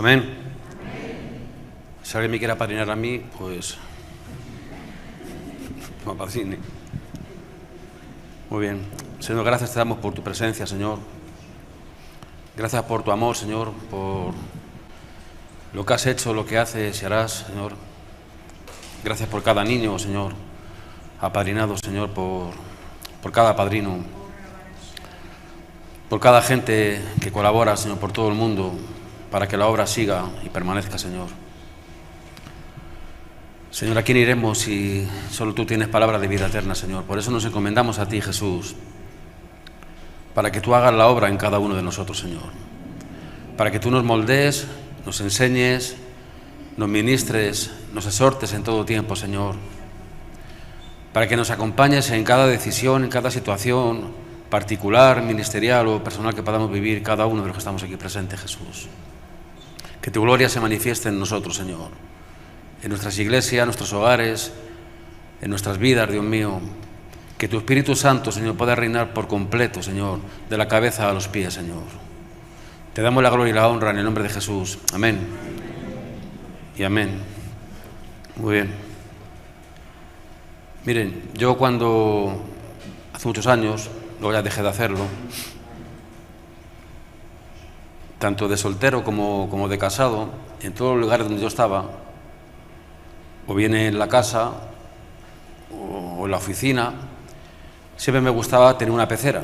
Amén. Si alguien me quiere apadrinar a mí, pues me apadrine. Muy bien. Señor, gracias te damos por tu presencia, Señor. Gracias por tu amor, Señor, por lo que has hecho, lo que haces y harás, Señor. Gracias por cada niño, Señor, apadrinado, Señor, por cada padrino, por cada gente que colabora, Señor, por todo el mundo, para que la obra siga y permanezca, Señor. Señor, ¿a quién iremos si solo tú tienes palabra de vida eterna, Señor? Por eso nos encomendamos a ti, Jesús, para que tú hagas la obra en cada uno de nosotros, Señor. Para que tú nos moldees, nos enseñes, nos ministres, nos exhortes en todo tiempo, Señor. Para que nos acompañes en cada decisión, en cada situación particular, ministerial o personal que podamos vivir cada uno de los que estamos aquí presentes, Jesús. Que tu gloria se manifieste en nosotros, Señor. En nuestras iglesias, en nuestros hogares, en nuestras vidas, Dios mío. Que tu Espíritu Santo, Señor, pueda reinar por completo, Señor, de la cabeza a los pies, Señor. Te damos la gloria y la honra en el nombre de Jesús. Amén. Y amén. Muy bien. Miren, yo cuando, hace muchos años, luego ya dejé de hacerlo, tanto de soltero como de casado, en todos los lugares donde yo estaba, o bien en la casa o en la oficina, siempre me gustaba tener una pecera.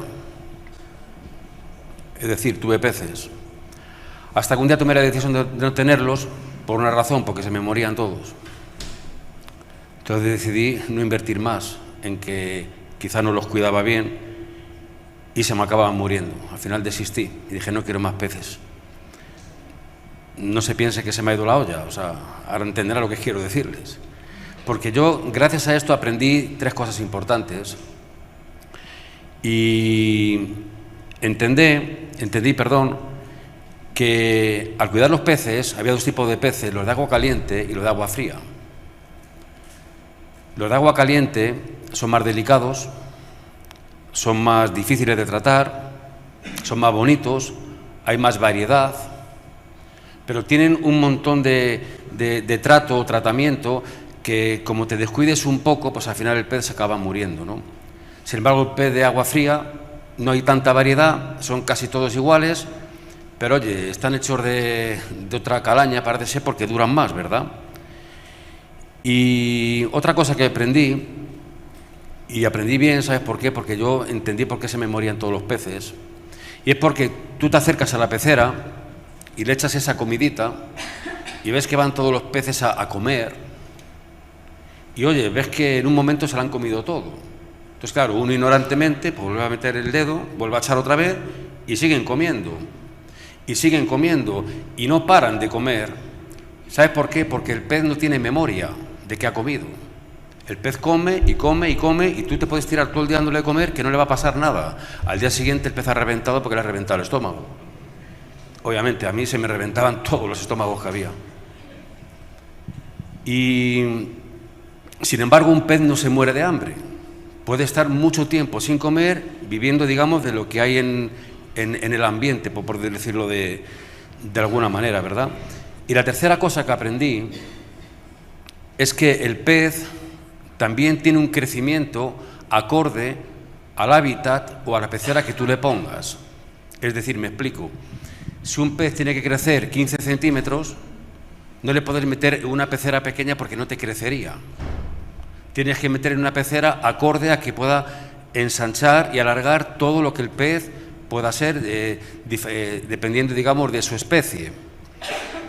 Es decir, tuve peces. Hasta que un día tomé la decisión de no tenerlos por una razón, porque se me morían todos. Entonces decidí no invertir más en que quizá no los cuidaba bien y se me acababan muriendo. Al final desistí y dije, no quiero más peces. No se piense que se me ha ido la olla, o sea, ahora entenderá lo que quiero decirles. Porque yo, gracias a esto, aprendí 3 cosas importantes. Y entendí, que al cuidar los peces, había 2 tipos de peces, los de agua caliente y los de agua fría. Los de agua caliente son más delicados, son más difíciles de tratar, son más bonitos, hay más variedad, pero tienen un montón de trato o tratamiento que, como te descuides un poco, pues al final el pez se acaba muriendo, ¿no? Sin embargo, el pez de agua fría no hay tanta variedad, son casi todos iguales, pero oye, están hechos de otra calaña, parece ser, porque duran más, ¿verdad? Y otra cosa que aprendí, y aprendí bien, ¿sabes por qué? Porque yo entendí por qué se me morían todos los peces, y es porque tú te acercas a la pecera y le echas esa comidita y ves que van todos los peces a comer y oye, ves que en un momento se lo han comido todo. Entonces claro, uno ignorantemente pues vuelve a meter el dedo, vuelve a echar otra vez y siguen comiendo y no paran de comer. ¿Sabes por qué? Porque el pez no tiene memoria de que ha comido. El pez come y come y come y tú te puedes tirar todo el día dándole de comer que no le va a pasar nada. Al día siguiente el pez ha reventado porque le ha reventado el estómago. Obviamente, a mí se me reventaban todos los estómagos que había. Y, sin embargo, un pez no se muere de hambre. Puede estar mucho tiempo sin comer, viviendo, digamos, de lo que hay en el ambiente, por decirlo de alguna manera, ¿verdad? Y la tercera cosa que aprendí es que el pez también tiene un crecimiento acorde al hábitat o a la pecera que tú le pongas. Es decir, me explico. Si un pez tiene que crecer 15 centímetros, no le puedes meter en una pecera pequeña porque no te crecería. Tienes que meter en una pecera acorde a que pueda ensanchar y alargar todo lo que el pez pueda ser, dependiendo, digamos, de su especie.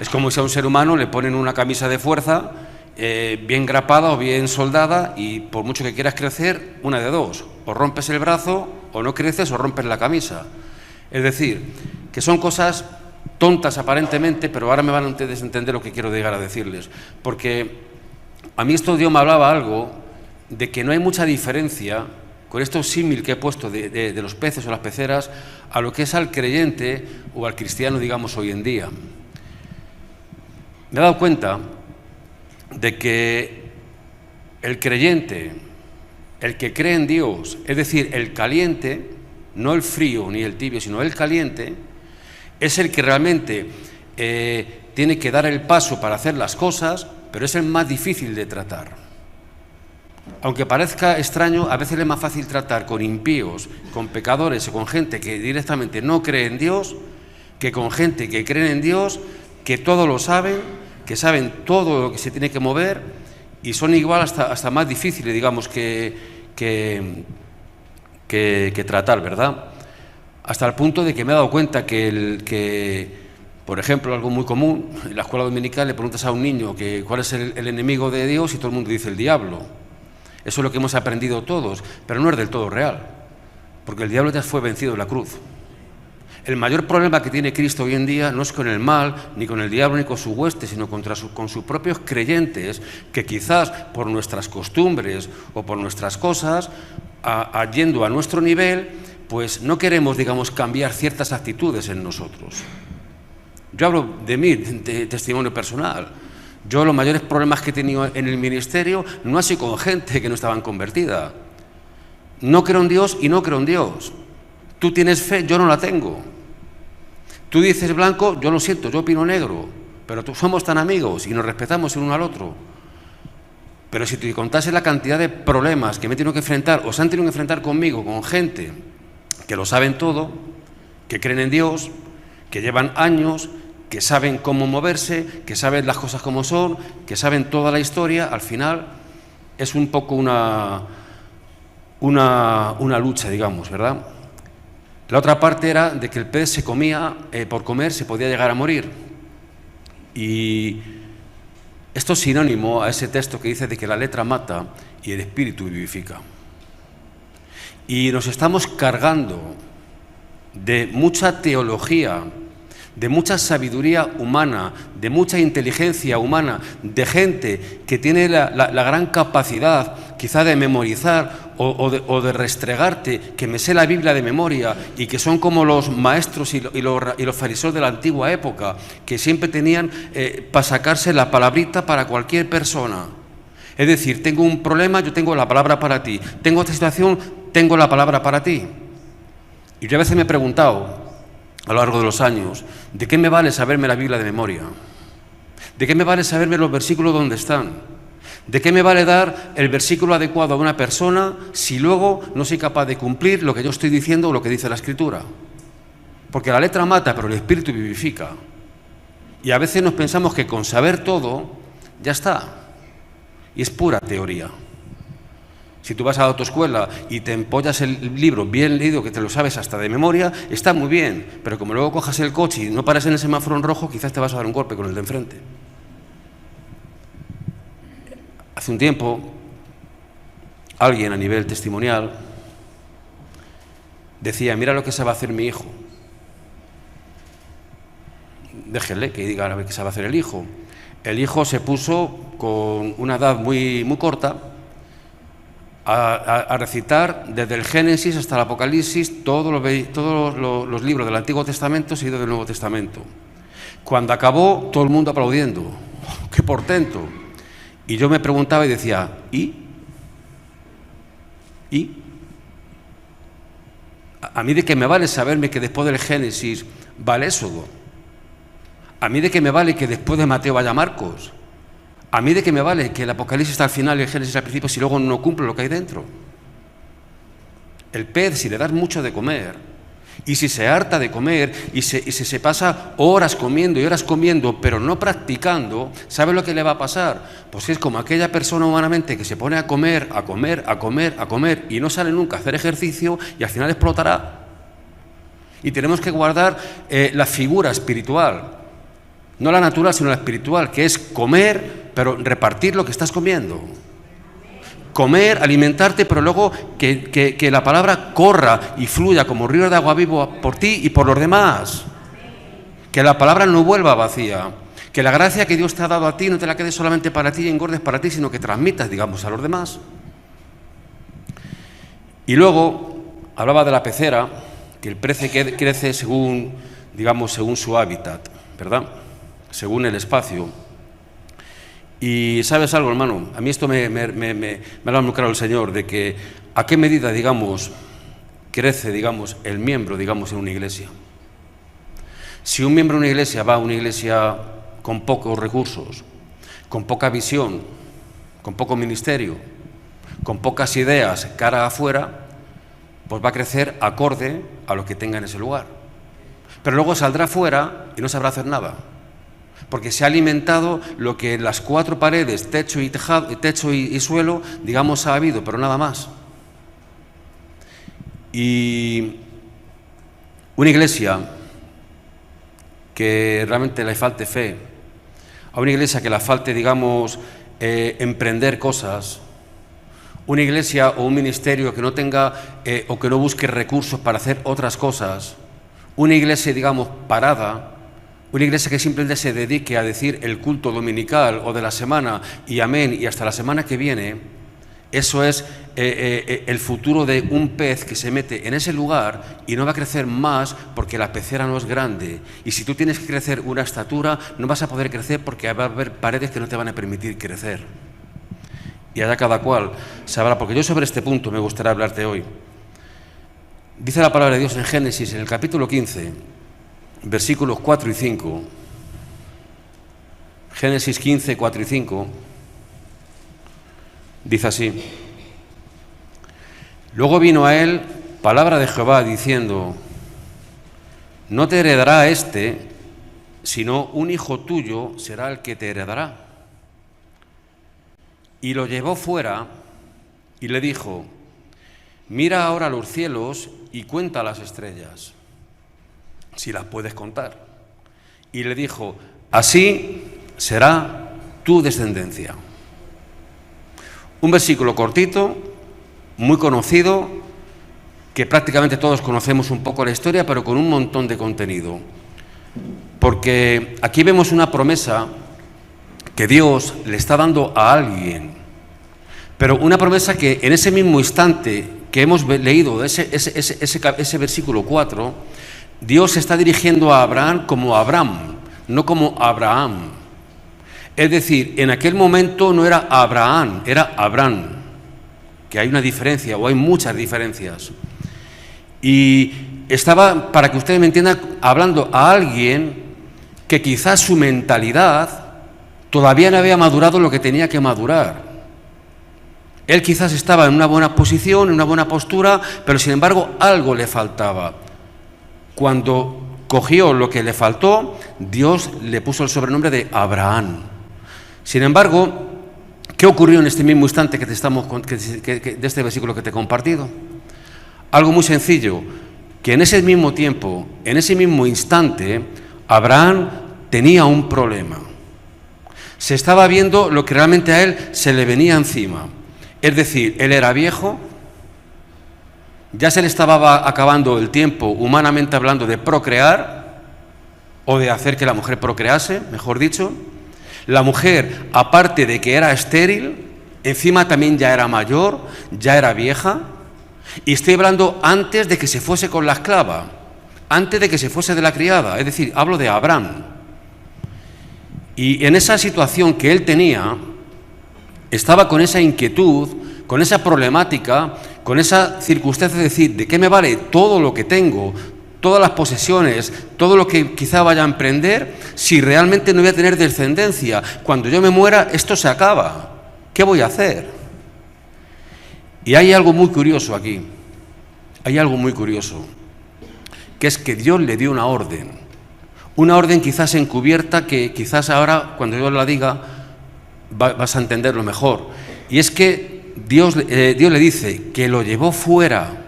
Es como si a un ser humano le ponen una camisa de fuerza bien grapada o bien soldada y por mucho que quieras crecer, una de dos, o rompes el brazo o no creces o rompes la camisa. Es decir, que son cosas tontas aparentemente, pero ahora me van a entender lo que quiero llegar a decirles. Porque a mí esto Dios me hablaba algo de que no hay mucha diferencia con estos símil que he puesto de los peces o las peceras a lo que es al creyente o al cristiano, digamos, hoy en día. Me he dado cuenta de que el creyente, el que cree en Dios, es decir, el caliente, no el frío ni el tibio, sino el caliente, es el que realmente tiene que dar el paso para hacer las cosas, pero es el más difícil de tratar. Aunque parezca extraño, a veces es más fácil tratar con impíos, con pecadores o con gente que directamente no cree en Dios, que con gente que cree en Dios, que todo lo saben, que saben todo lo que se tiene que mover y son igual hasta más difíciles, digamos, que tratar, ¿verdad? Hasta el punto de que me he dado cuenta por ejemplo, algo muy común, en la escuela dominical le preguntas a un niño cuál es el enemigo de Dios y todo el mundo dice el diablo. Eso es lo que hemos aprendido todos, pero no es del todo real, porque el diablo ya fue vencido en la cruz. El mayor problema que tiene Cristo hoy en día no es con el mal, ni con el diablo, ni con su hueste, sino con sus propios creyentes, que quizás por nuestras costumbres o por nuestras cosas, yendo a nuestro nivel, pues no queremos, digamos, cambiar ciertas actitudes en nosotros. Yo hablo de mí, de testimonio personal. Yo los mayores problemas que he tenido en el ministerio no ha sido con gente que no estaban convertida. No creo en Dios y no creo en Dios. Tú tienes fe, yo no la tengo. Tú dices blanco, yo lo siento, yo opino negro. Pero somos tan amigos y nos respetamos el uno al otro. Pero si te contase la cantidad de problemas que me he tenido que enfrentar o se han tenido que enfrentar conmigo, con gente que lo saben todo, que creen en Dios, que llevan años, que saben cómo moverse, que saben las cosas como son, que saben toda la historia, al final es un poco una lucha, digamos, ¿verdad? La otra parte era de que el pez se comía, por comer se podía llegar a morir. Y esto es sinónimo a ese texto que dice de que la letra mata y el espíritu vivifica. Y nos estamos cargando de mucha teología, de mucha sabiduría humana, de mucha inteligencia humana, de gente que tiene la gran capacidad quizá de memorizar o de restregarte, que me sé la Biblia de memoria y que son como los maestros y los fariseos de la antigua época, que siempre tenían para sacarse la palabrita para cualquier persona. Es decir, tengo un problema, yo tengo la palabra para ti. Tengo esta situación, tengo la palabra para ti. Y yo a veces me he preguntado, a lo largo de los años, ¿de qué me vale saberme la Biblia de memoria? ¿De qué me vale saberme los versículos donde están? ¿De qué me vale dar el versículo adecuado a una persona si luego no soy capaz de cumplir lo que yo estoy diciendo o lo que dice la Escritura? Porque la letra mata, pero el espíritu vivifica. Y a veces nos pensamos que con saber todo, ya está. Y es pura teoría. Si tú vas a la autoescuela y te empollas el libro bien leído, que te lo sabes hasta de memoria, está muy bien, pero como luego cojas el coche y no pares en el semáforo en rojo, quizás te vas a dar un golpe con el de enfrente. Hace un tiempo, alguien a nivel testimonial decía, mira lo que sabe hacer mi hijo. Déjenle que diga a ver qué sabe hacer el hijo. El hijo se puso con una edad muy, muy corta a recitar desde el Génesis hasta el Apocalipsis todos los libros del Antiguo Testamento seguidos del Nuevo Testamento. Cuando acabó, todo el mundo aplaudiendo. ¡Oh, ¡qué portento! Y yo me preguntaba y decía, ¿y? ¿A mí de qué me vale saberme que después del Génesis va el Éxodo? ¿A mí de qué me vale que después de Mateo vaya Marcos? ¿A mí de qué me vale que el Apocalipsis está al final y el Génesis al principio si luego no cumple lo que hay dentro? El pez, si le das mucho de comer, y si se harta de comer, y se pasa horas comiendo y horas comiendo, pero no practicando, ¿sabe lo que le va a pasar? Pues es como aquella persona humanamente que se pone a comer, y no sale nunca a hacer ejercicio, y al final explotará. Y tenemos que guardar la figura espiritual, no la natural, sino la espiritual, que es comer, pero repartir lo que estás comiendo. Comer, alimentarte, pero luego que la palabra corra y fluya como río de agua viva por ti y por los demás. Que la palabra no vuelva vacía. Que la gracia que Dios te ha dado a ti no te la quede solamente para ti y engordes para ti, sino que transmitas, digamos, a los demás. Y luego hablaba de la pecera, que el pez crece según, digamos, según su hábitat, ¿verdad? Según el espacio. Y ¿sabes algo, hermano? A mí esto me ha dado muy claro el Señor, de que a qué medida, digamos, crece, digamos, el miembro, digamos, en una iglesia. Si un miembro de una iglesia va a una iglesia con pocos recursos, con poca visión, con poco ministerio, con pocas ideas cara afuera, pues va a crecer acorde a lo que tenga en ese lugar. Pero luego saldrá fuera y no sabrá hacer nada, porque se ha alimentado lo que en las cuatro paredes, techo y suelo, digamos, ha habido, pero nada más. Y una iglesia que realmente le falte fe, a una iglesia que le falte, digamos, emprender cosas, una iglesia o un ministerio que no tenga o que no busque recursos para hacer otras cosas, una iglesia, digamos, parada, una iglesia que simplemente se dedique a decir el culto dominical o de la semana y amén y hasta la semana que viene, eso es el futuro de un pez que se mete en ese lugar y no va a crecer más porque la pecera no es grande. Y si tú tienes que crecer una estatura, no vas a poder crecer porque va a haber paredes que no te van a permitir crecer. Y allá cada cual sabrá, porque yo sobre este punto me gustaría hablarte hoy. Dice la palabra de Dios en Génesis, en el capítulo 15, versículos 4 y 5. Génesis 15, 4 y 5. Dice así: luego vino a él palabra de Jehová diciendo: no te heredará este, sino un hijo tuyo será el que te heredará. Y lo llevó fuera y le dijo: mira ahora los cielos y cuenta las estrellas, si las puedes contar. Y le dijo: así será tu descendencia. Un versículo cortito, muy conocido, que prácticamente todos conocemos un poco la historia, pero con un montón de contenido. Porque aquí vemos una promesa que Dios le está dando a alguien, pero una promesa que en ese mismo instante que hemos leído, ese versículo 4, Dios se está dirigiendo a Abraham como Abram, no como Abraham. Es decir, en aquel momento no era Abraham, era Abraham, que hay una diferencia, o hay muchas diferencias. Y estaba, para que ustedes me entiendan, hablando a alguien que quizás su mentalidad todavía no había madurado lo que tenía que madurar. Él quizás estaba en una buena posición, en una buena postura, pero sin embargo algo le faltaba. Cuando cogió lo que le faltó, Dios le puso el sobrenombre de Abraham. Sin embargo, ¿qué ocurrió en este mismo instante de este versículo que te he compartido? Algo muy sencillo, que en ese mismo tiempo, en ese mismo instante, Abraham tenía un problema. Se estaba viendo lo que realmente a él se le venía encima. Es decir, él era viejo, ya se le estaba acabando el tiempo, humanamente hablando, de procrear, o de hacer que la mujer procrease, mejor dicho. La mujer, aparte de que era estéril, encima también ya era mayor, ya era vieja. Y estoy hablando antes de que se fuese con la esclava, antes de que se fuese de la criada, es decir, hablo de Abraham. Y en esa situación que él tenía, estaba con esa inquietud, con esa problemática, con esa circunstancia de decir: ¿de qué me vale todo lo que tengo, todas las posesiones, todo lo que quizá vaya a emprender, si realmente no voy a tener descendencia? Cuando yo me muera, esto se acaba. ¿Qué voy a hacer? Y hay algo muy curioso aquí. Hay algo muy curioso, que es que Dios le dio una orden quizás encubierta, que quizás ahora, cuando yo la diga, vas a entenderlo mejor. Y es que Dios le dice que lo llevó fuera.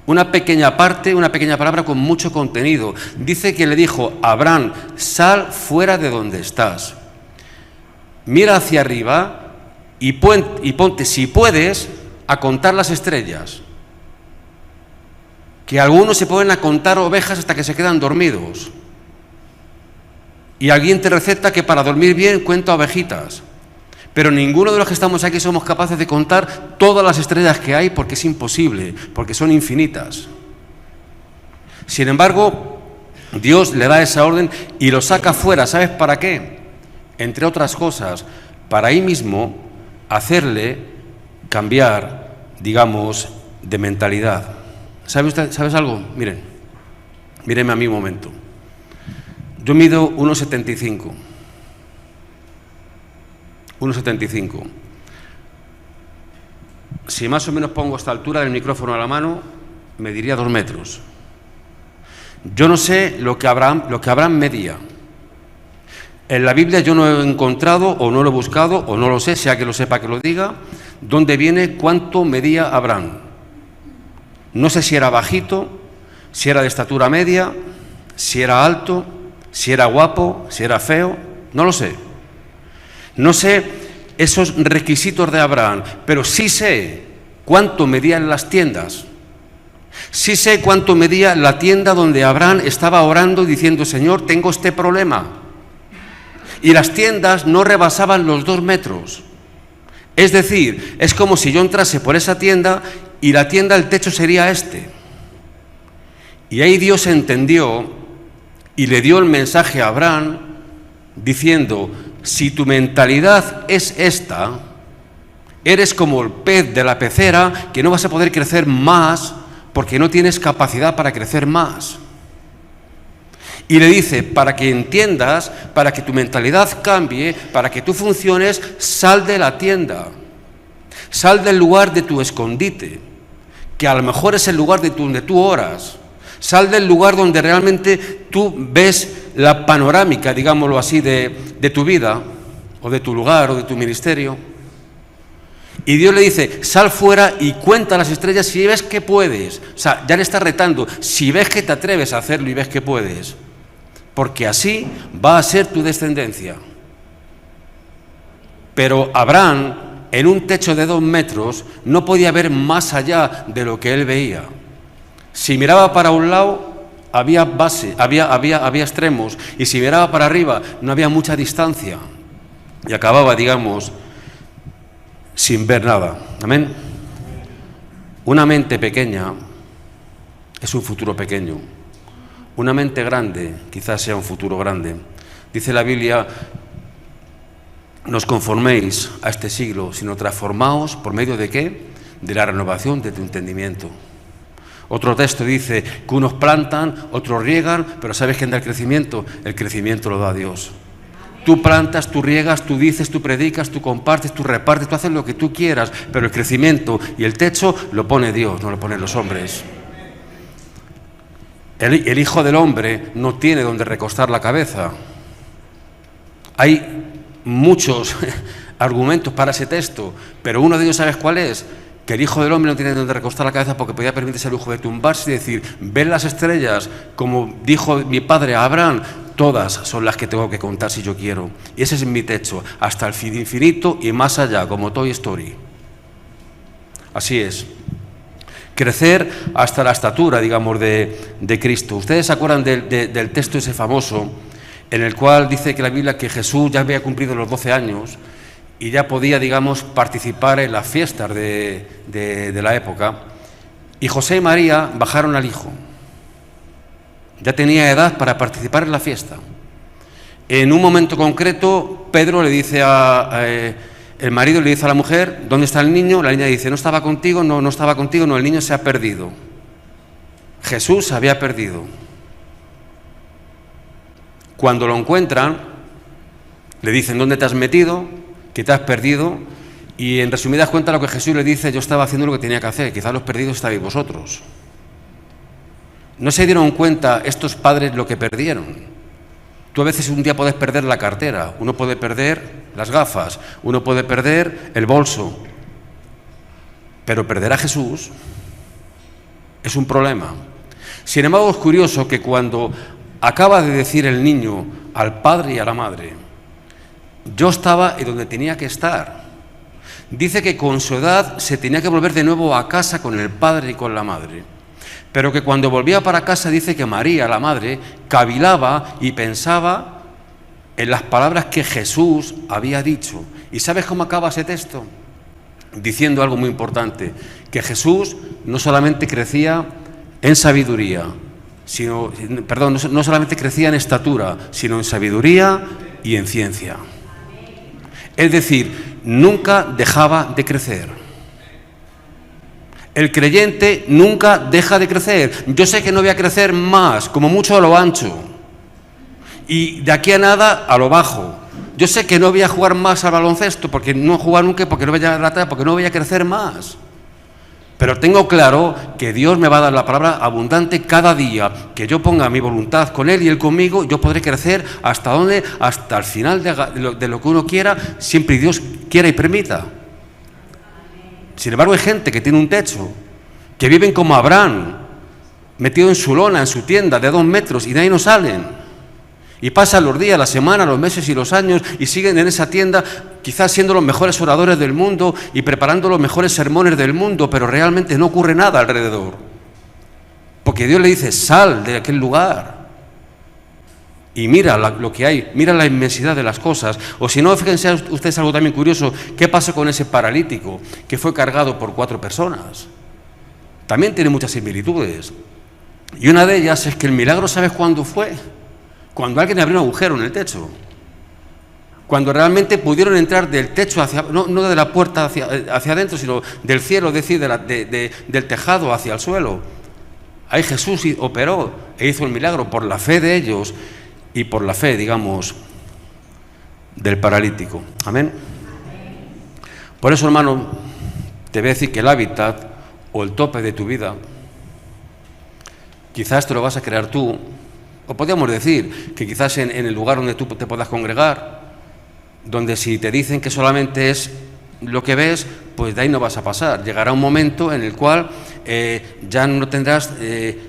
Una pequeña parte, una pequeña palabra con mucho contenido. Dice que le dijo: Abraham, sal fuera de donde estás. Mira hacia arriba y ponte, si puedes, a contar las estrellas. Que algunos se ponen a contar ovejas hasta que se quedan dormidos. Y alguien te receta que para dormir bien cuenta ovejitas. Pero ninguno de los que estamos aquí somos capaces de contar todas las estrellas que hay, porque es imposible, porque son infinitas. Sin embargo, Dios le da esa orden y lo saca fuera. ¿Sabes para qué? Entre otras cosas, para ahí mismo hacerle cambiar, digamos, de mentalidad. ¿Sabes algo? Mírenme a mí un momento. Yo mido 1,75. 1,75. Si más o menos pongo esta altura del micrófono a la mano, me diría 2 metros. Yo no sé lo que Abraham medía. En la Biblia yo no he encontrado, o no lo he buscado, o no lo sé, sea que lo sepa que lo diga, dónde viene cuánto medía Abraham. No sé si era bajito, si era de estatura media, si era alto, si era guapo, si era feo, no lo sé. No sé esos requisitos de Abraham, pero sí sé cuánto medían las tiendas. Sí sé cuánto medía la tienda donde Abraham estaba orando y diciendo: Señor, tengo este problema. Y las tiendas no rebasaban los 2 metros. Es decir, es como si yo entrase por esa tienda y la tienda, el techo sería este. Y ahí Dios entendió y le dio el mensaje a Abraham diciendo: si tu mentalidad es esta, eres como el pez de la pecera, que no vas a poder crecer más porque no tienes capacidad para crecer más. Y le dice: para que entiendas, para que tu mentalidad cambie, para que tú funciones, sal de la tienda, sal del lugar de tu escondite, que a lo mejor es el lugar donde tú oras, sal del lugar donde realmente tú ves la panorámica, digámoslo así, de tu vida, o de tu lugar, o de tu ministerio. Y Dios le dice: sal fuera y cuenta las estrellas si ves que puedes. O sea, ya le está retando, si ves que te atreves a hacerlo y ves que puedes, porque así va a ser tu descendencia. Pero Abraham, en un techo de 2 metros, no podía ver más allá de lo que él veía. Si miraba para un lado, había base, había extremos, y si miraba para arriba, no había mucha distancia. Y acababa, digamos, sin ver nada. Amén. Una mente pequeña es un futuro pequeño. Una mente grande quizás sea un futuro grande. Dice la Biblia: no os conforméis a este siglo, sino transformaos por medio de ¿qué? De la renovación de tu entendimiento. Otro texto dice que unos plantan, otros riegan, pero ¿sabes quién da el crecimiento? El crecimiento lo da Dios. Tú plantas, tú riegas, tú dices, tú predicas, tú compartes, tú repartes, tú haces lo que tú quieras, pero el crecimiento y el techo lo pone Dios, no lo ponen los hombres. El Hijo del Hombre no tiene donde recostar la cabeza. Hay muchos argumentos para ese texto, pero uno de ellos, ¿sabes cuál es? Que el Hijo del Hombre no tiene donde recostar la cabeza porque podía permitirse el lujo de tumbarse y decir: ven las estrellas, como dijo mi padre a Abraham, todas son las que tengo que contar si yo quiero. Y ese es mi techo, hasta el infinito y más allá, como Toy Story. Así es. Crecer hasta la estatura, digamos, de Cristo. ¿Ustedes se acuerdan del texto ese famoso en el cual dice que la Biblia que Jesús ya había cumplido los 12 años y ya podía, digamos, participar en las fiestas de la época? Y José y María bajaron al hijo. Ya tenía edad para participar en la fiesta. En un momento concreto, Pedro le dice el marido le dice a la mujer: ¿dónde está el niño? La niña dice: no estaba contigo, no estaba contigo, no, el niño se ha perdido. Jesús se había perdido. Cuando lo encuentran, le dicen: ¿dónde te has metido? ¿Qué te has perdido? Y en resumidas cuentas lo que Jesús le dice: yo estaba haciendo lo que tenía que hacer, quizás los perdidos estabais vosotros. No se dieron cuenta estos padres lo que perdieron. Tú a veces un día puedes perder la cartera, uno puede perder las gafas, uno puede perder el bolso, pero perder a Jesús es un problema. Sin embargo, es curioso que cuando acaba de decir el niño al padre y a la madre: yo estaba en donde tenía que estar, dice que con su edad se tenía que volver de nuevo a casa con el padre y con la madre. Pero que cuando volvía para casa dice que María, la madre, cavilaba y pensaba en las palabras que Jesús había dicho. ¿Y sabes cómo acaba ese texto? Diciendo algo muy importante, que Jesús no solamente crecía en sabiduría, no solamente crecía en estatura, sino en sabiduría y en ciencia. Es decir, nunca dejaba de crecer. El creyente nunca deja de crecer. Yo sé que no voy a crecer más, como mucho a lo ancho. Y de aquí a nada, a lo bajo. Yo sé que no voy a jugar más al baloncesto, porque no he jugado nunca, porque no voy a llegar a la talla, porque no voy a crecer más. Pero tengo claro que Dios me va a dar la palabra abundante cada día, que yo ponga mi voluntad con Él y Él conmigo, yo podré crecer hasta donde, hasta el final de lo que uno quiera, siempre Dios quiera y permita. Sin embargo, hay gente que tiene un techo, que viven como Abraham, metido en su lona, en su tienda de 2 metros, y de ahí no salen. Y pasan los días, las semanas, los meses y los años y siguen en esa tienda, quizás siendo los mejores oradores del mundo y preparando los mejores sermones del mundo, pero realmente no ocurre nada alrededor. Porque Dios le dice, sal de aquel lugar y mira lo que hay, mira la inmensidad de las cosas. O si no, fíjense ustedes algo también curioso, ¿qué pasa con ese paralítico que fue cargado por 4 personas? También tiene muchas similitudes. Y una de ellas es que el milagro, ¿sabes cuándo fue? Cuando alguien abrió un agujero en el techo, cuando realmente pudieron entrar del techo hacia, no de la puerta hacia adentro, sino del cielo, es decir, del tejado hacia el suelo. Ahí Jesús operó e hizo el milagro por la fe de ellos y por la fe, digamos, del paralítico. Amén. Por eso, hermano, te voy a decir que el hábitat o el tope de tu vida, quizás te lo vas a crear tú. O podríamos decir que quizás en el lugar donde tú te puedas congregar, donde si te dicen que solamente es lo que ves, pues de ahí no vas a pasar. Llegará un momento en el cual ya no tendrás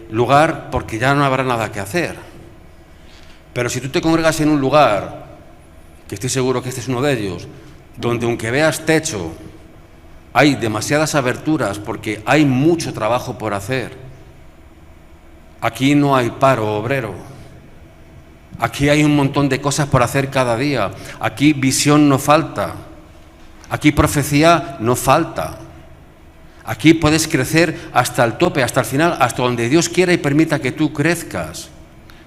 lugar porque ya no habrá nada que hacer. Pero si tú te congregas en un lugar, que estoy seguro que este es uno de ellos, donde aunque veas techo, hay demasiadas aberturas porque hay mucho trabajo por hacer. Aquí no hay paro obrero. Aquí hay un montón de cosas por hacer cada día. Aquí visión no falta. Aquí profecía no falta. Aquí puedes crecer hasta el tope, hasta el final, hasta donde Dios quiera y permita que tú crezcas.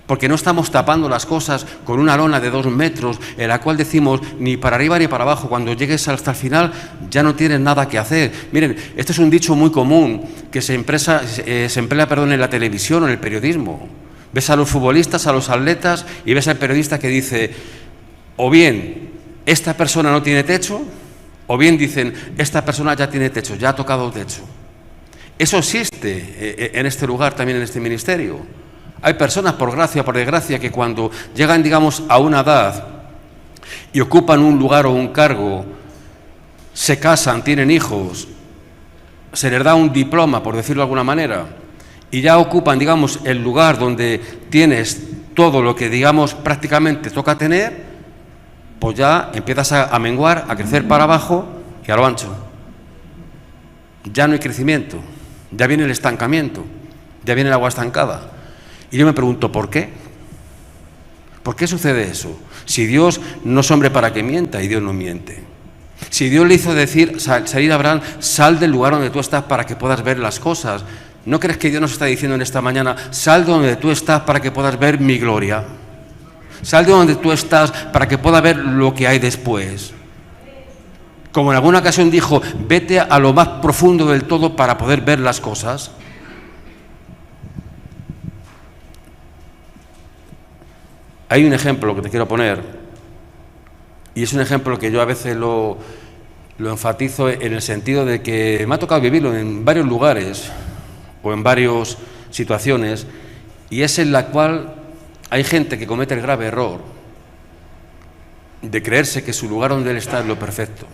Porque no estamos tapando las cosas con una lona de 2 metros en la cual decimos ni para arriba ni para abajo. Cuando llegues hasta el final ya no tienes nada que hacer. Miren, este es un dicho muy común que se emplea en la televisión o en el periodismo. Ves a los futbolistas, a los atletas y ves al periodista que dice o bien esta persona no tiene techo o bien dicen esta persona ya tiene techo, ya ha tocado techo. Eso existe en este lugar, también en este ministerio. Hay personas, por gracia o por desgracia, que cuando llegan, digamos, a una edad y ocupan un lugar o un cargo, se casan, tienen hijos, se les da un diploma, por decirlo de alguna manera, y ya ocupan, digamos, el lugar donde tienes todo lo que, digamos, prácticamente toca tener, pues ya empiezas a menguar, a crecer para abajo y a lo ancho. Ya no hay crecimiento, ya viene el estancamiento, ya viene el agua estancada. Y yo me pregunto, ¿por qué? ¿Por qué sucede eso? Si Dios no es hombre para que mienta y Dios no miente. Si Dios le hizo decir, salir a Abraham, sal del lugar donde tú estás para que puedas ver las cosas. ¿No crees que Dios nos está diciendo en esta mañana, sal de donde tú estás para que puedas ver mi gloria? Sal de donde tú estás para que puedas ver lo que hay después. Como en alguna ocasión dijo, vete a lo más profundo del todo para poder ver las cosas. Hay un ejemplo que te quiero poner, y es un ejemplo que yo a veces lo enfatizo en el sentido de que me ha tocado vivirlo en varios lugares o en varias situaciones, y es en la cual hay gente que comete el grave error de creerse que su lugar donde él está es lo perfecto.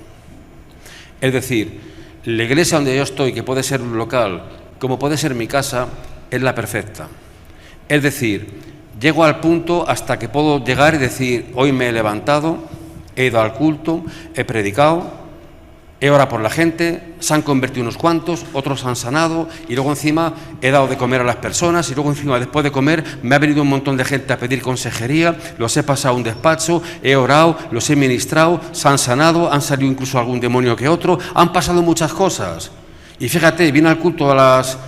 Es decir, la iglesia donde yo estoy, que puede ser un local, como puede ser mi casa, es la perfecta. Es decir, llego al punto hasta que puedo llegar y decir, hoy me he levantado, he ido al culto, he predicado, he orado por la gente, se han convertido unos cuantos, otros han sanado y luego encima he dado de comer a las personas y luego encima después de comer me ha venido un montón de gente a pedir consejería, los he pasado a un despacho, he orado, los he ministrado, se han sanado, han salido incluso algún demonio que otro, han pasado muchas cosas. Y fíjate, vine al culto a las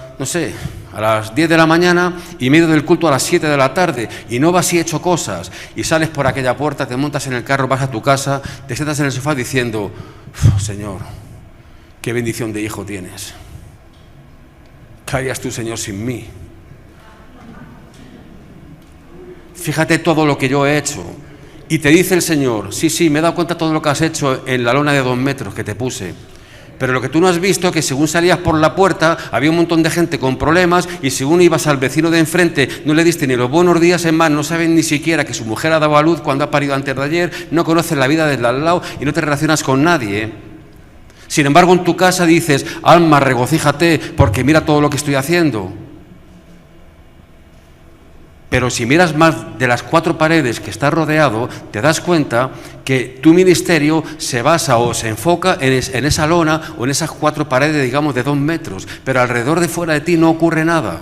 10 de la mañana y me he ido del culto a las 7 de la tarde y no vas y he hecho cosas y sales por aquella puerta, te montas en el carro, vas a tu casa, te sientas en el sofá diciendo, Señor, qué bendición de hijo tienes. ¿Qué harías tú, Señor, sin mí? fíjate todo lo que yo he hecho. Y te dice el Señor, sí, me he dado cuenta de todo lo que has hecho en la lona de 2 metros que te puse. Pero lo que tú no has visto es que según salías por la puerta había un montón de gente con problemas y según ibas al vecino de enfrente no le diste ni los buenos días en más, no saben ni siquiera que su mujer ha dado a luz cuando ha parido antes de ayer, no conoces la vida del al lado y no te relacionas con nadie. Sin embargo, en tu casa dices, alma, regocíjate porque mira todo lo que estoy haciendo. Pero si miras más de las 4 paredes que está rodeado, te das cuenta que tu ministerio se basa o se enfoca en esa lona o en esas 4 paredes, digamos, de 2 metros, pero alrededor de fuera de ti no ocurre nada.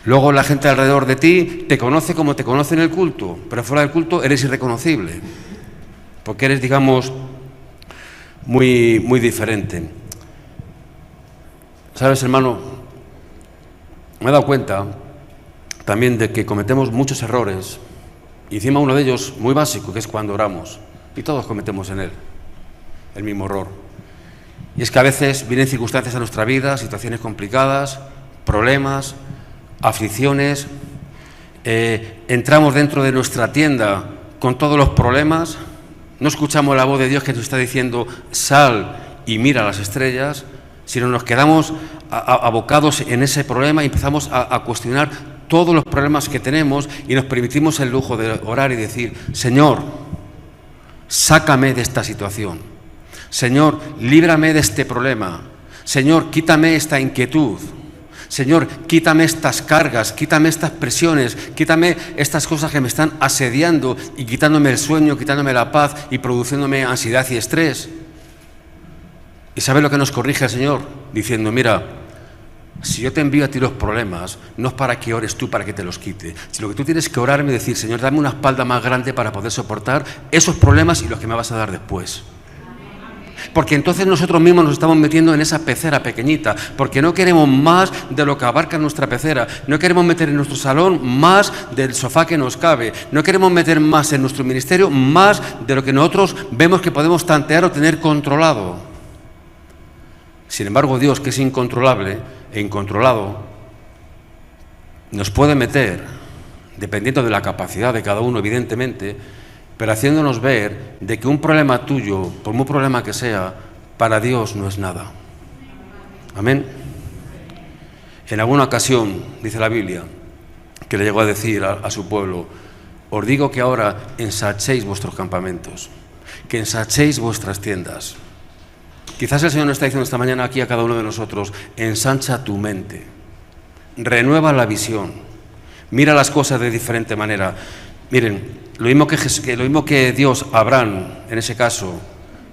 Luego la gente alrededor de ti te conoce como te conoce en el culto, pero fuera del culto eres irreconocible, porque eres, digamos, muy, muy diferente. ¿Sabes, hermano? Me he dado cuenta también de que cometemos muchos errores, y encima uno de ellos muy básico, que es cuando oramos, y todos cometemos en él el mismo error. Y es que a veces vienen circunstancias a nuestra vida, situaciones complicadas, problemas, aflicciones, entramos dentro de nuestra tienda con todos los problemas, no escuchamos la voz de Dios que nos está diciendo, sal y mira las estrellas, sino nos quedamos abocados en ese problema y empezamos a cuestionar todos los problemas que tenemos y nos permitimos el lujo de orar y decir, Señor, sácame de esta situación. Señor, líbrame de este problema. Señor, quítame esta inquietud. Señor, quítame estas cargas, quítame estas presiones, quítame estas cosas que me están asediando y quitándome el sueño, quitándome la paz y produciéndome ansiedad y estrés. ¿Y sabes lo que nos corrige el Señor? Diciendo, mira, si yo te envío a ti los problemas, no es para que ores tú para que te los quite, sino que tú tienes que orarme y decir, Señor, dame una espalda más grande para poder soportar esos problemas y los que me vas a dar después. Porque entonces nosotros mismos nos estamos metiendo en esa pecera pequeñita, porque no queremos más de lo que abarca nuestra pecera, no queremos meter en nuestro salón más del sofá que nos cabe, no queremos meter más en nuestro ministerio más de lo que nosotros vemos que podemos tantear o tener controlado. Sin embargo, Dios, que es incontrolable e incontrolado, nos puede meter, dependiendo de la capacidad de cada uno, evidentemente, pero haciéndonos ver de que un problema tuyo, por muy problema que sea, para Dios no es nada. Amén. En alguna ocasión, dice la Biblia, que le llegó a decir a su pueblo, os digo que ahora ensachéis vuestros campamentos, que ensachéis vuestras tiendas. Quizás el Señor nos está diciendo esta mañana aquí a cada uno de nosotros, ensancha tu mente, renueva la visión, mira las cosas de diferente manera. Miren, lo mismo que Dios a Abraham, en ese caso,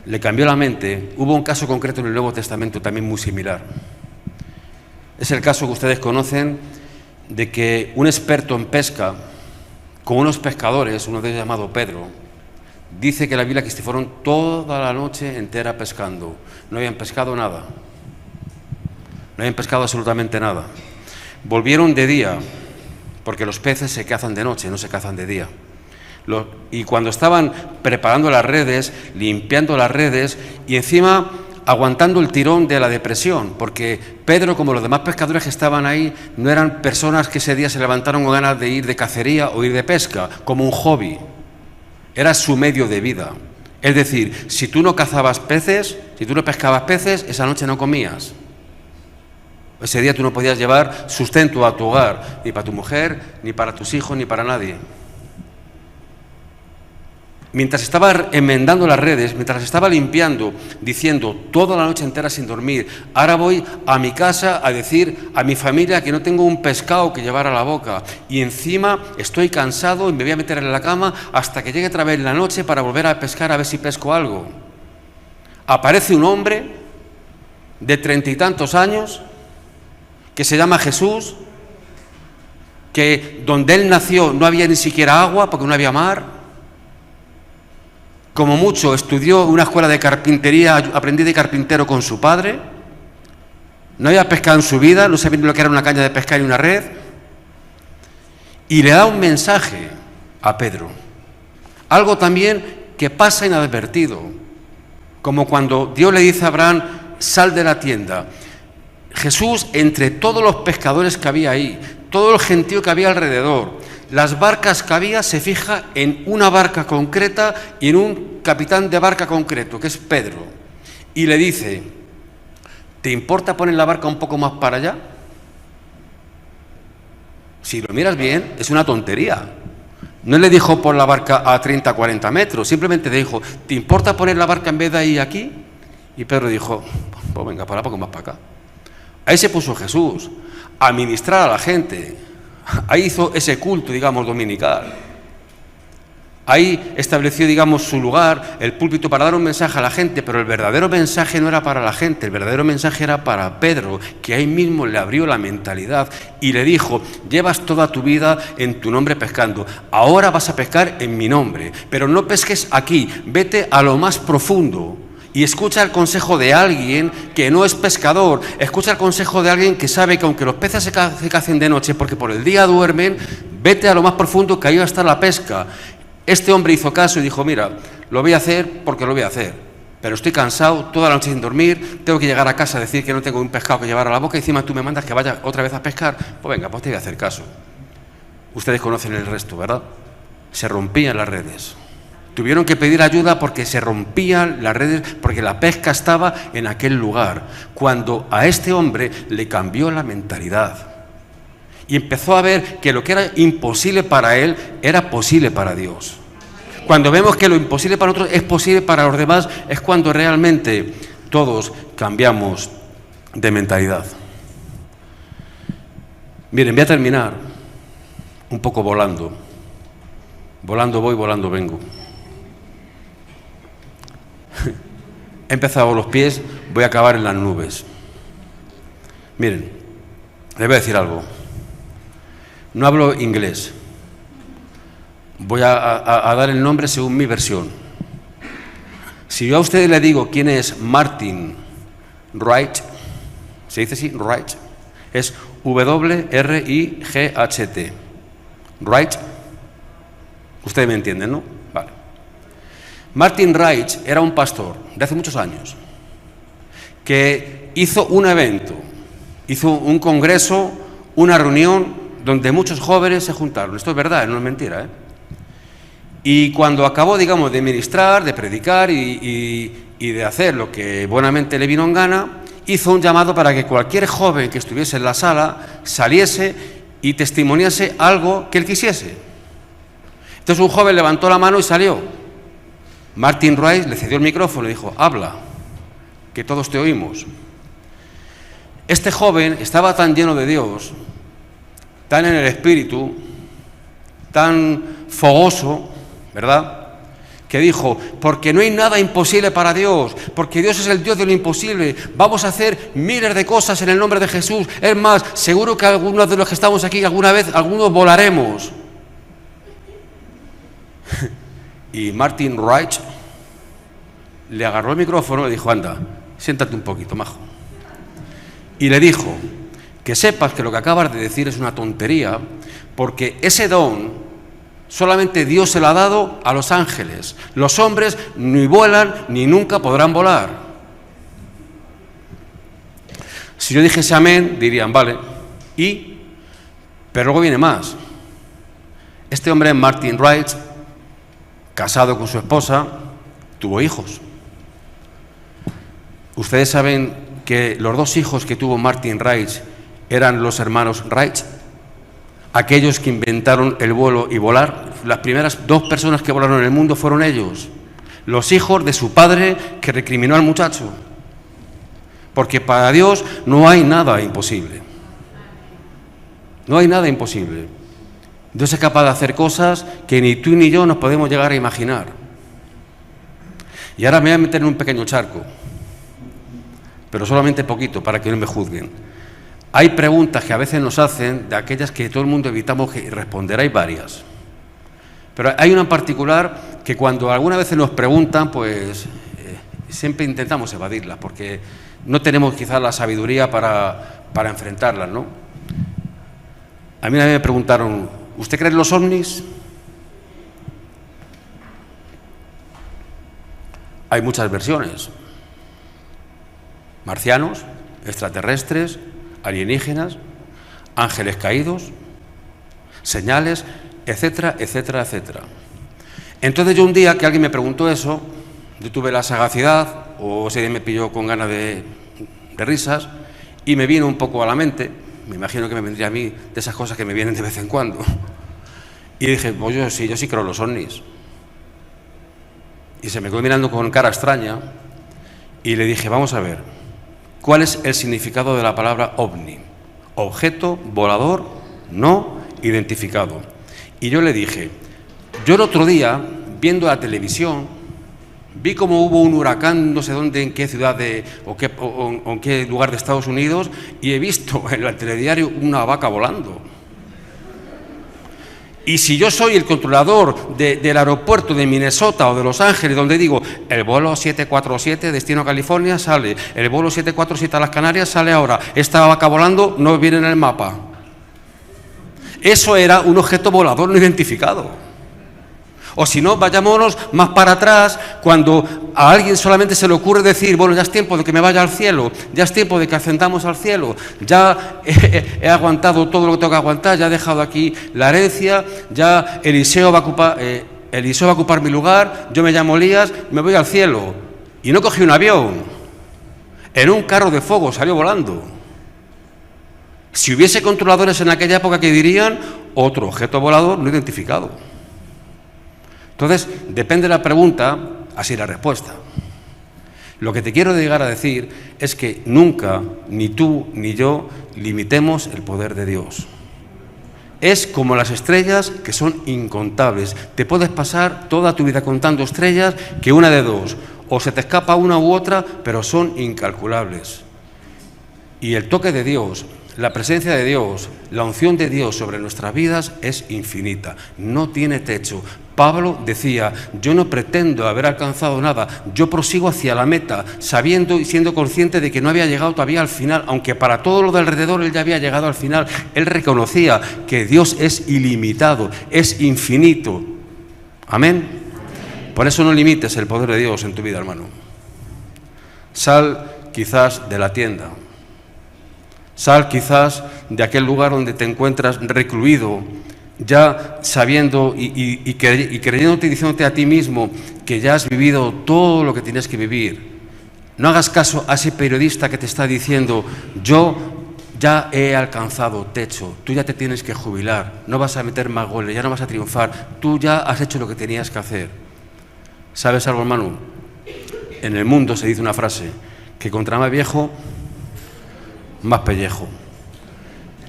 le cambió la mente, hubo un caso concreto en el Nuevo Testamento también muy similar. Es el caso que ustedes conocen de que un experto en pesca, con unos pescadores, uno de ellos llamado Pedro, dice que la Biblia que se fueron toda la noche entera pescando. No habían pescado nada. No habían pescado absolutamente nada. Volvieron de día, porque los peces se cazan de noche, no se cazan de día. Y cuando estaban preparando las redes, limpiando las redes y encima aguantando el tirón de la depresión, porque Pedro, como los demás pescadores que estaban ahí, no eran personas que ese día se levantaron con ganas de ir de cacería o ir de pesca, como un hobby. Era su medio de vida. Es decir, si tú no cazabas peces, si tú no pescabas peces, esa noche no comías. Ese día tú no podías llevar sustento a tu hogar, ni para tu mujer, ni para tus hijos, ni para nadie. Mientras estaba enmendando las redes, mientras las estaba limpiando, diciendo toda la noche entera sin dormir, ahora voy a mi casa a decir a mi familia que no tengo un pescado que llevar a la boca y encima estoy cansado y me voy a meter en la cama hasta que llegue otra vez la noche para volver a pescar a ver si pesco algo. Aparece un hombre de 30 y tantos años que se llama Jesús, que donde él nació no había ni siquiera agua porque no había mar. Como mucho estudió una escuela de carpintería, aprendiz de carpintero con su padre, no había pescado en su vida, no sabía lo que era una caña de pescar y una red, y le da un mensaje a Pedro, algo también que pasa inadvertido, como cuando Dios le dice a Abraham, sal de la tienda. Jesús, entre todos los pescadores que había ahí, todo el gentío que había alrededor, las barcas que había, se fija en una barca concreta y en un capitán de barca concreto, que es Pedro, y le dice: ¿te importa poner la barca un poco más para allá? Si lo miras bien, es una tontería. No le dijo pon la barca a 30, 40 metros, simplemente le dijo: ¿te importa poner la barca en vez de ahí aquí? Y Pedro dijo: pues venga, para poco más para acá. Ahí se puso Jesús a ministrar a la gente. Ahí hizo ese culto, digamos, dominical. Ahí estableció, digamos, su lugar, el púlpito, para dar un mensaje a la gente, pero el verdadero mensaje no era para la gente, el verdadero mensaje era para Pedro, que ahí mismo le abrió la mentalidad y le dijo: llevas toda tu vida en tu nombre pescando, ahora vas a pescar en mi nombre, pero no pesques aquí, vete a lo más profundo. Y escucha el consejo de alguien que no es pescador, escucha el consejo de alguien que sabe que aunque los peces se cacen de noche porque por el día duermen, vete a lo más profundo, que ahí va a estar la pesca. Este hombre hizo caso y dijo: mira, lo voy a hacer porque lo voy a hacer, pero estoy cansado, toda la noche sin dormir, tengo que llegar a casa a decir que no tengo un pescado que llevar a la boca y encima tú me mandas que vaya otra vez a pescar. Pues venga, pues te voy a hacer caso. Ustedes conocen el resto, ¿verdad? Se rompían las redes. Tuvieron que pedir ayuda porque se rompían las redes, porque la pesca estaba en aquel lugar. Cuando a este hombre le cambió la mentalidad y empezó a ver que lo que era imposible para él era posible para Dios. Cuando vemos que lo imposible para otros es posible para los demás, es cuando realmente todos cambiamos de mentalidad. Miren, voy a terminar un poco volando. Volando voy, volando vengo. He empezado los pies, voy a acabar en las nubes. Miren, les voy a decir algo. No hablo inglés. Voy a dar el nombre según mi versión. Si yo a ustedes le digo quién es Martin Wright, ¿se dice así? Wright. Es W-R-I-G-H-T. Wright. Ustedes me entienden, ¿no? Vale. Martin Wright era un pastor de hace muchos años que hizo un evento, hizo un congreso, una reunión donde muchos jóvenes se juntaron. Esto es verdad, no es mentira, ¿eh? Y cuando acabó, digamos, de ministrar, de predicar y de hacer lo que buenamente le vino en gana, hizo un llamado para que cualquier joven que estuviese en la sala saliese y testimoniase algo que él quisiese. Entonces un joven levantó la mano y salió. Martin Wright le cedió el micrófono y dijo: habla, que todos te oímos. Este joven estaba tan lleno de Dios, tan en el espíritu, tan fogoso, ¿verdad?, que dijo: porque no hay nada imposible para Dios, porque Dios es el Dios de lo imposible, vamos a hacer miles de cosas en el nombre de Jesús. Es más, seguro que algunos de los que estamos aquí alguna vez, algunos volaremos. Y Martin Wright le agarró el micrófono y dijo: anda, siéntate un poquito, majo. Y le dijo: que sepas que lo que acabas de decir es una tontería, porque ese don solamente Dios se lo ha dado a los ángeles. Los hombres ni vuelan ni nunca podrán volar. Si yo dijese amén, dirían: vale. Pero luego viene más. Este hombre, Martin Wright, casado con su esposa, tuvo hijos. Ustedes saben que los dos hijos que tuvo Martin Wright eran los hermanos Wright, aquellos que inventaron el vuelo y volar. Las primeras dos personas que volaron en el mundo fueron ellos, los hijos de su padre que recriminó al muchacho. Porque para Dios no hay nada imposible. No hay nada imposible. Dios es capaz de hacer cosas que ni tú ni yo nos podemos llegar a imaginar. Y ahora me voy a meter en un pequeño charco, pero solamente poquito, para que no me juzguen. Hay preguntas que a veces nos hacen, de aquellas que todo el mundo evitamos responder. Hay varias, pero hay una en particular que cuando alguna vez nos preguntan, pues siempre intentamos evadirlas, porque no tenemos quizás la sabiduría para enfrentarlas, ¿no? A mí me preguntaron: ¿usted cree en los ovnis? Hay muchas versiones. Marcianos, extraterrestres, alienígenas, ángeles caídos. señales, etcétera, etcétera, etcétera. Entonces yo un día que alguien me preguntó eso, yo tuve la sagacidad, o ese día me pilló con ganas de risas, y me vino un poco a la mente, me imagino que me vendría a mí de esas cosas que me vienen de vez en cuando, y dije, pues yo sí creo en los ovnis. Y se me quedó mirando con cara extraña, y le dije, vamos a ver, ¿cuál es el significado de la palabra ovni? Objeto volador no identificado. Y yo le dije, yo el otro día, viendo la televisión, vi cómo hubo un huracán, no sé dónde, en qué ciudad o en qué lugar de Estados Unidos, y he visto en el telediario una vaca volando. Y si yo soy el controlador del aeropuerto de Minnesota o de Los Ángeles, donde digo, el vuelo 747 destino a California sale, el vuelo 747 a las Canarias sale ahora, esta vaca volando no viene en el mapa. Eso era un objeto volador no identificado. O si no, vayámonos más para atrás, cuando a alguien solamente se le ocurre decir, bueno, ya es tiempo de que me vaya al cielo, ya es tiempo de que ascendamos al cielo, ya he aguantado todo lo que tengo que aguantar, ya he dejado aquí la herencia, ya Eliseo va a ocupar mi lugar, yo me llamo Elías, me voy al cielo. Y no cogí un avión, en un carro de fuego salió volando. Si hubiese controladores en aquella época, ¿qué dirían? Otro objeto volador no identificado. Entonces, depende de la pregunta, así la respuesta. Lo que te quiero llegar a decir es que nunca, ni tú ni yo, limitemos el poder de Dios. Es como las estrellas, que son incontables. Te puedes pasar toda tu vida contando estrellas, que una de dos, o se te escapa una u otra, pero son incalculables. Y el toque de Dios, la presencia de Dios, la unción de Dios sobre nuestras vidas es infinita, no tiene techo. Pablo decía, yo no pretendo haber alcanzado nada, yo prosigo hacia la meta, sabiendo y siendo consciente de que no había llegado todavía al final, aunque para todo lo de alrededor él ya había llegado al final. Él reconocía que Dios es ilimitado, es infinito. Amén. Por eso no limites el poder de Dios en tu vida, hermano. Sal quizás de la tienda. Sal quizás de aquel lugar donde te encuentras recluido, ya sabiendo y creyéndote y diciéndote a ti mismo que ya has vivido todo lo que tienes que vivir. No hagas caso a ese periodista que te está diciendo, yo ya he alcanzado techo, tú ya te tienes que jubilar, no vas a meter más goles, ya no vas a triunfar, tú ya has hecho lo que tenías que hacer. ¿Sabes algo, hermano? En el mundo se dice una frase, que contra más viejo, más pellejo.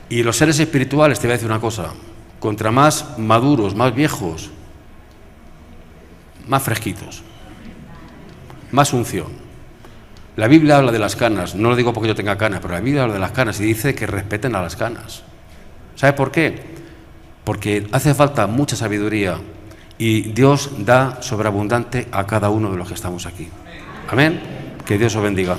Y los seres espirituales, te voy a decir una cosa, contra más maduros, más viejos, más fresquitos, más unción. La Biblia habla de las canas, no lo digo porque yo tenga canas, pero la Biblia habla de las canas y dice que respeten a las canas. ¿Sabe por qué? Porque hace falta mucha sabiduría y Dios da sobreabundante a cada uno de los que estamos aquí. Amén. Que Dios os bendiga.